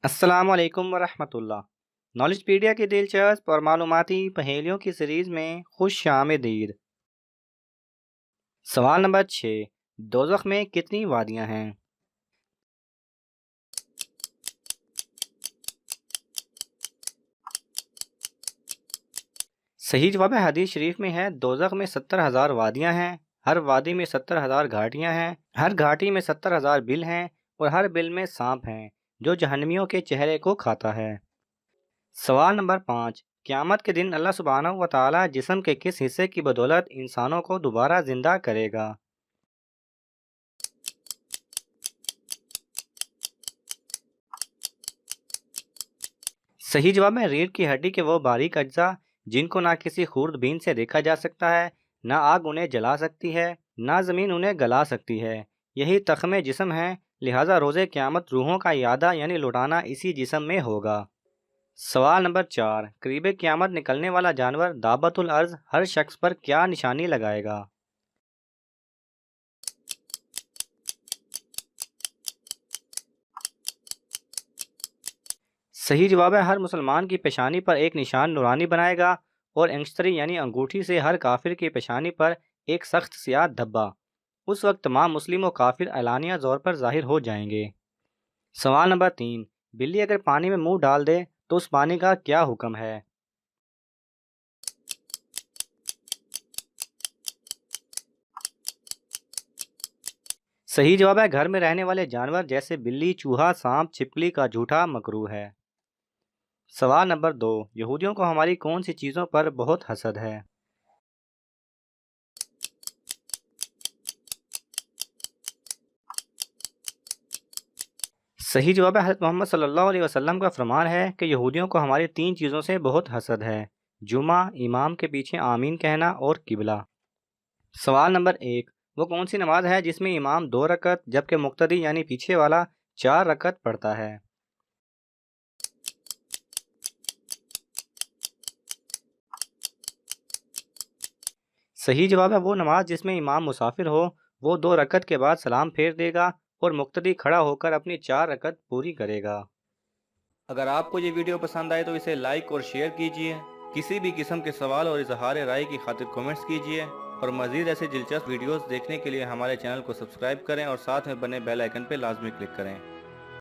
السلام علیکم ورحمۃ اللہ۔ نالج پیڈیا کی دلچسپ اور معلوماتی پہیلیوں کی سیریز میں خوش آمدید۔ سوال نمبر 6، دوزخ میں کتنی وادیاں ہیں؟ صحیح جواب حدیث شریف میں ہے دوزخ میں 70,000 وادیاں ہیں، ہر وادی میں 70,000 گھاٹیاں ہیں، ہر گھاٹی میں 70,000 بل ہیں اور ہر بل میں سانپ ہیں جو جہنمیوں کے چہرے کو کھاتا ہے۔ سوال نمبر 5، قیامت کے دن اللہ سبحانہ و تعالی جسم کے کس حصے کی بدولت انسانوں کو دوبارہ زندہ کرے گا؟ صحیح جواب ہے ریڑھ کی ہڈی کے وہ باریک اجزاء جن کو نہ کسی خورد بین سے دیکھا جا سکتا ہے، نہ آگ انہیں جلا سکتی ہے، نہ زمین انہیں گلا سکتی ہے، یہی تخمے جسم ہیں، لہٰذا روز قیامت روحوں کا اعادہ یعنی لوٹانا اسی جسم میں ہوگا۔ سوال نمبر 4، قریب قیامت نکلنے والا جانور دابۃ الارض ہر شخص پر کیا نشانی لگائے گا؟ صحیح جواب ہے ہر مسلمان کی پیشانی پر ایک نشان نورانی بنائے گا اور انگشتری یعنی انگوٹھی سے ہر کافر کی پیشانی پر ایک سخت سیاہ دھبا۔ اس وقت تمام مسلم و کافر اعلانیہ طور پر ظاہر ہو جائیں گے۔ سوال نمبر 3، بلی اگر پانی میں منہ ڈال دے تو اس پانی کا کیا حکم ہے؟ صحیح جواب ہے گھر میں رہنے والے جانور جیسے بلی، چوہا، سانپ، چھپکلی کا جھوٹا مکروہ ہے۔ سوال نمبر 2، یہودیوں کو ہماری کون سی چیزوں پر بہت حسد ہے؟ صحیح جواب ہے حضرت محمد صلی اللہ علیہ وسلم کا فرمان ہے کہ یہودیوں کو ہماری 3 چیزوں سے بہت حسد ہے: جمعہ، امام کے پیچھے آمین کہنا اور قبلہ۔ سوال نمبر 1، وہ کون سی نماز ہے جس میں امام 2 رکعت جبکہ مقتدی یعنی پیچھے والا 4 رکعت پڑھتا ہے؟ صحیح جواب ہے وہ نماز جس میں امام مسافر ہو، وہ 2 رکعت کے بعد سلام پھیر دے گا اور مقتدی کھڑا ہو کر اپنی 4 رکعت پوری کرے گا۔ اگر آپ کو یہ ویڈیو پسند آئے تو اسے لائک اور شیئر کیجئے، کسی بھی قسم کے سوال اور اظہار رائے کی خاطر کومنٹس کیجئے اور مزید ایسے دلچسپ ویڈیوز دیکھنے کے لیے ہمارے چینل کو سبسکرائب کریں اور ساتھ میں بنے بیل آئیکن پہ لازمی کلک کریں۔